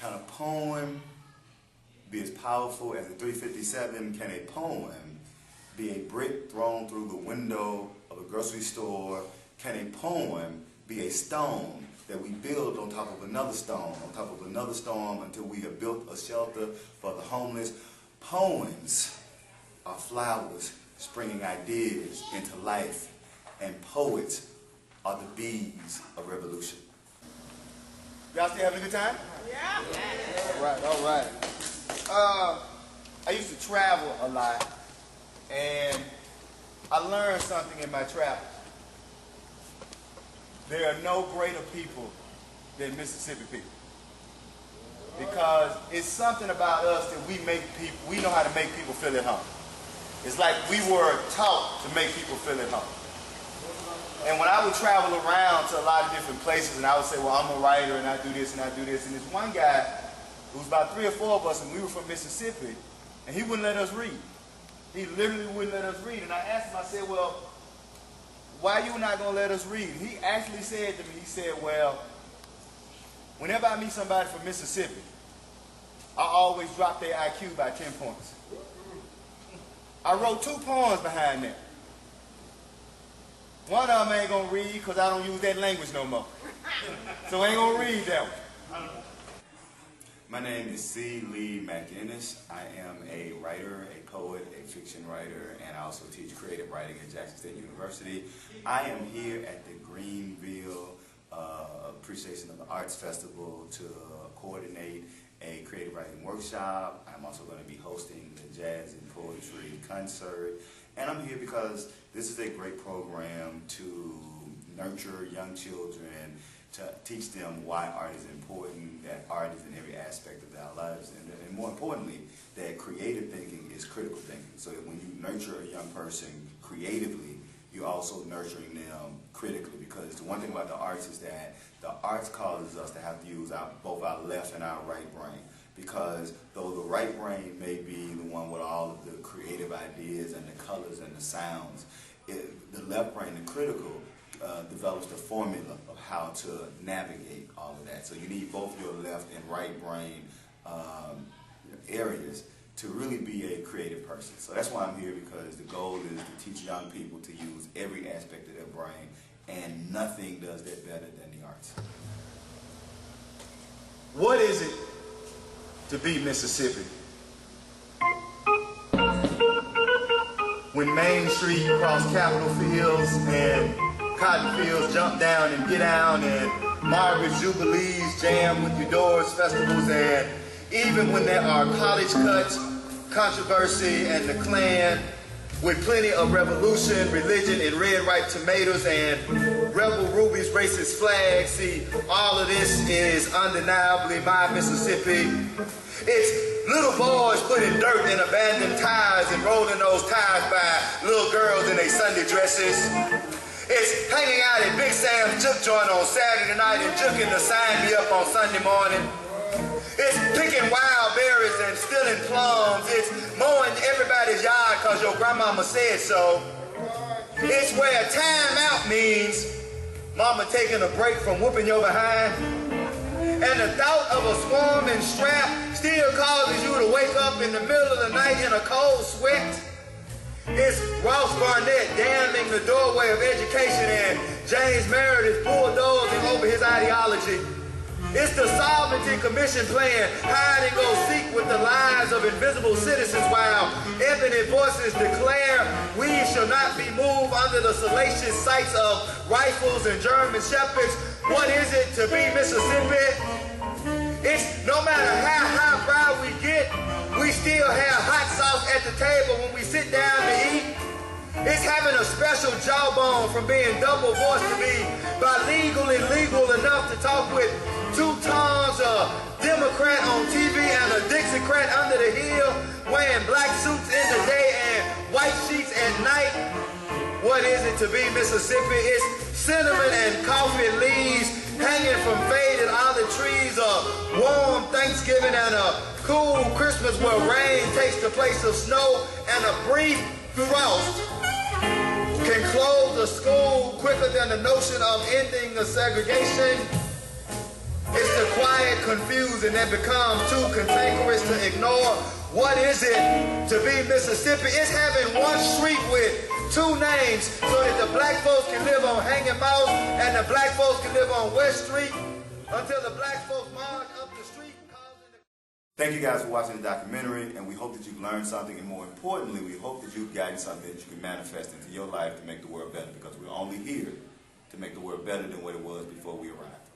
Can a poem be as powerful as a 357? Can a poem be a brick thrown through the window of a grocery store? Can a poem be a stone that we build on top of another stone, on top of another storm, until we have built a shelter for the homeless? Poems are flowers springing ideas into life, and poets are the bees of revolution. Y'all still having a good time? Yeah. All right, all right. I used to travel a lot, and I learned something in my travels. There are no greater people than Mississippi people, because it's something about us that we know how to make people feel at home. It's like we were taught to make people feel at home. And when I would travel around to a lot of different places, and I would say, well, I'm a writer, and I do this, and I do this, and this one guy, it was about 3 or 4 of us, and we were from Mississippi, and he wouldn't let us read. He literally wouldn't let us read. And I asked him, I said, well, why are you not going to let us read? And he actually said to me, he said, well, whenever I meet somebody from Mississippi, I always drop their IQ by 10 points. I wrote 2 poems behind that. One of them I ain't going to read because I don't use that language no more. So I ain't going to read that one. My name is Liegh McInnis. I am a writer, a poet, a fiction writer, and I also teach creative writing at Jackson State University. I am here at the Greenville Appreciation of the Arts Festival to coordinate a creative writing workshop. I'm also going to be hosting the Jazz and Poetry concert. And I'm here because this is a great program to nurture young children, to teach them why art is important, that art is in every aspect of their lives, and more importantly, that creative thinking is critical thinking. So that when you nurture a young person creatively, you're also nurturing them critically, because the one thing about the arts is that the arts causes us to have to use both our left and our right brain. Because though the right brain may be the one with all of the creative ideas and the colors and the sounds, the left brain, the critical, develops the formula of how to navigate all of that. So you need both your left and right brain areas to really be a creative person. So that's why I'm here, because the goal is to teach young people to use every aspect of their brain, and nothing does that better than the arts. What is it to be Mississippi? When Main Street crossed Capitol Fields and Cotton Fields jump down and get down, and Margaret Jubilees jam with your doors festivals, and even when there are college cuts, controversy, and the Klan, with plenty of revolution, religion, and red ripe tomatoes, and Rebel Ruby's racist flag. See, all of this is undeniably my Mississippi. It's little boys putting dirt in abandoned tires and rolling those tires by little girls in their Sunday dresses. It's hanging out at Big Sam's Juke Joint on Saturday night and juking the sign me up on Sunday morning. It's picking wild berries and stealing plums. It's mowing everybody's yard because your grandmama said so. It's where time out means mama taking a break from whooping your behind. And the thought of a swarming strap still causes you to wake up in the middle of the night in a cold sweat. It's Ross Barnett damming the doorway of education and James Meredith bulldozing over his ideology. It's the Sovereignty Commission playing hide and go seek with the lives of invisible citizens, while ebony voices declare we shall not be moved under the salacious sights of rifles and German shepherds. What is it to be Mississippi? It's no matter how highbrow we get, we still have hot sauce at the table when we sit down to eat. It's having a special jawbone from being double voiced to be bilingual and legal enough to talk with 2 tongues, a Democrat on TV and a Dixiecrat under the hill, wearing black suits in the day and white sheets at night. What is it to be Mississippi? It's cinnamon and coffee leaves hanging from faded olive trees, a warm Thanksgiving and a cool Christmas where rain takes the place of snow, and a brief frost can close the school quicker than the notion of ending the segregation. It's the quiet confusion that becomes too cantankerous to ignore. What is it to be Mississippi? It's having one street with two names so that the black folks can live on Hanging Mouse and the black folks can live on West Street until the black folks march up the street. Thank you guys for watching the documentary, and we hope that you've learned something, and more importantly, we hope that you've gotten something that you can manifest into your life to make the world better, because we're only here to make the world better than what it was before we arrived.